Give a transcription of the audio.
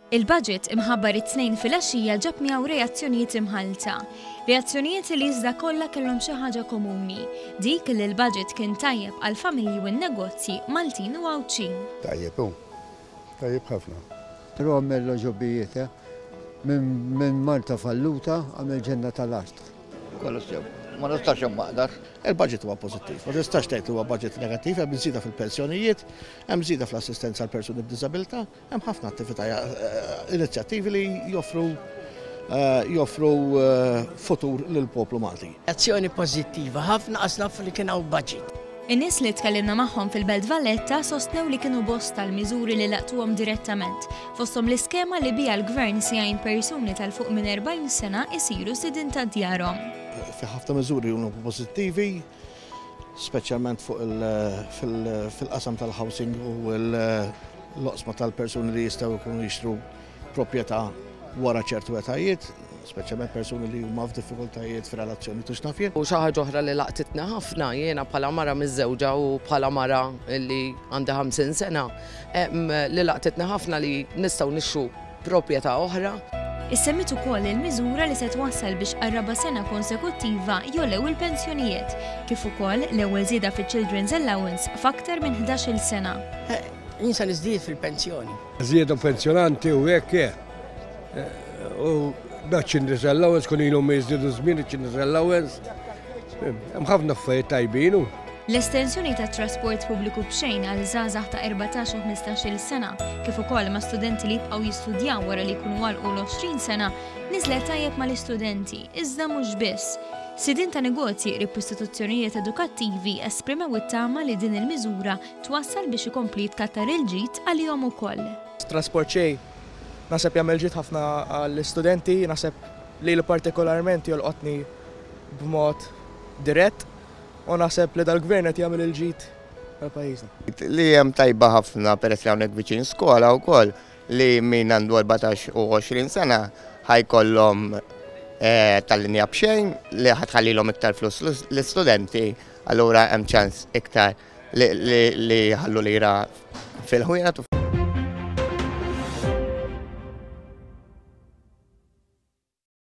Il-budget imħabbar it-tnejn fil-għaxija ġab miegħu reazzjonijiet imħalta. Reazzjonijiet li iżda kollha kellhom xi ħaġa komuni. Dik li l-budget kien tajjeb għal familji u n-negozji Maltin u Għawdxin. Tajjeb ħafna. Għamel ġobbijiet, minn Malta falluta għamel ġenna tal-art. Kollox sew. Ma nistax maqdar. Il-budget huwa pożittiv. Ma tistax tgħid huwa budget negattiv, hemm żieda fil-pensjonijiet, hemm żieda fl-assistenza għal persuni b'diżabilità, hemm ħafna attività inizjattivi li joffru futur lill-poplu Malti. Azzjoni pożittiva, ħafna qasnaf li kien hawn budget. In-nies li tkellimna magħhom fil-Belt Valletta sostnew li kienu bost tal-miżuri li laqtuhom direttament, fosthom l-iskema li biha l-Gvern se jgħin persuni tal-fuq minn 40 sena isiru sidin ta' djarhom. Fi ħafna miżuri huma pożittivi, speċjalment fuq fil-qasam tal-housing u l-oqsma tal-persuni li jistgħu jkunu jixtru proprjetà wara ċertu etajiet, speċjalment persuni li huma f'diffikultajiet fir-relazzjoni tux nafjien. U xi ħaġa oħra li laqtitna ħafna jiena bħala mara miż-żewġa u bħala mara li għandha 50 sena li laqtitna ħafna li nistgħu nixtru proprjetà oħra. Issemmit ukoll il-miżura li se twassal biex qarraba sena konsekuttiva jolew il-pensjonijiet, kif ukoll l-ewwel żieda fiċ-Children's Allowance f'aktar minn 11-il sena. Insa niżdied fil-pensjoni. Żieda pensjonanti u hekk u da Children's Allowance kun ilhom jiżdiedu żmien iċ-Children's Allowance. Hemm ħafna affarijiet tajbin. L-estensjoni ta' trasport pubbliku b'xejn għal żgħażagħ ta' 14 u 15-il sena, kif ukoll ma' studenti li jibqgħu jistudjaw wara li jkunu għalqu l-20 sena, niżlet tajjeb mal-istudenti, iżda mhux biss. Sidin ta' negozji qrib istituzzjonijiet edukattivi esprimew it-tama li din il-miżura twassal biex ikompli jitkattar il-ġid għalihom ukoll. Trasport xejn naħseb jagħmel ġid ħafna għall-istudenti, naħseb li partikolarment jolqotni b'mod dirett. U naħseb li dal-gvern qed jagħmel il-ġid għall-pajjiżna. Li hemm tajba ħafna peress li hawnhekk viċin skola wkoll li min għandu 14 u 20 sena ħajkollhom tal-linja b'xejn li ħatħallilhom iktar flus l-istudenti, allura hemm ċans iktar li ħallu lira fil-ħwienet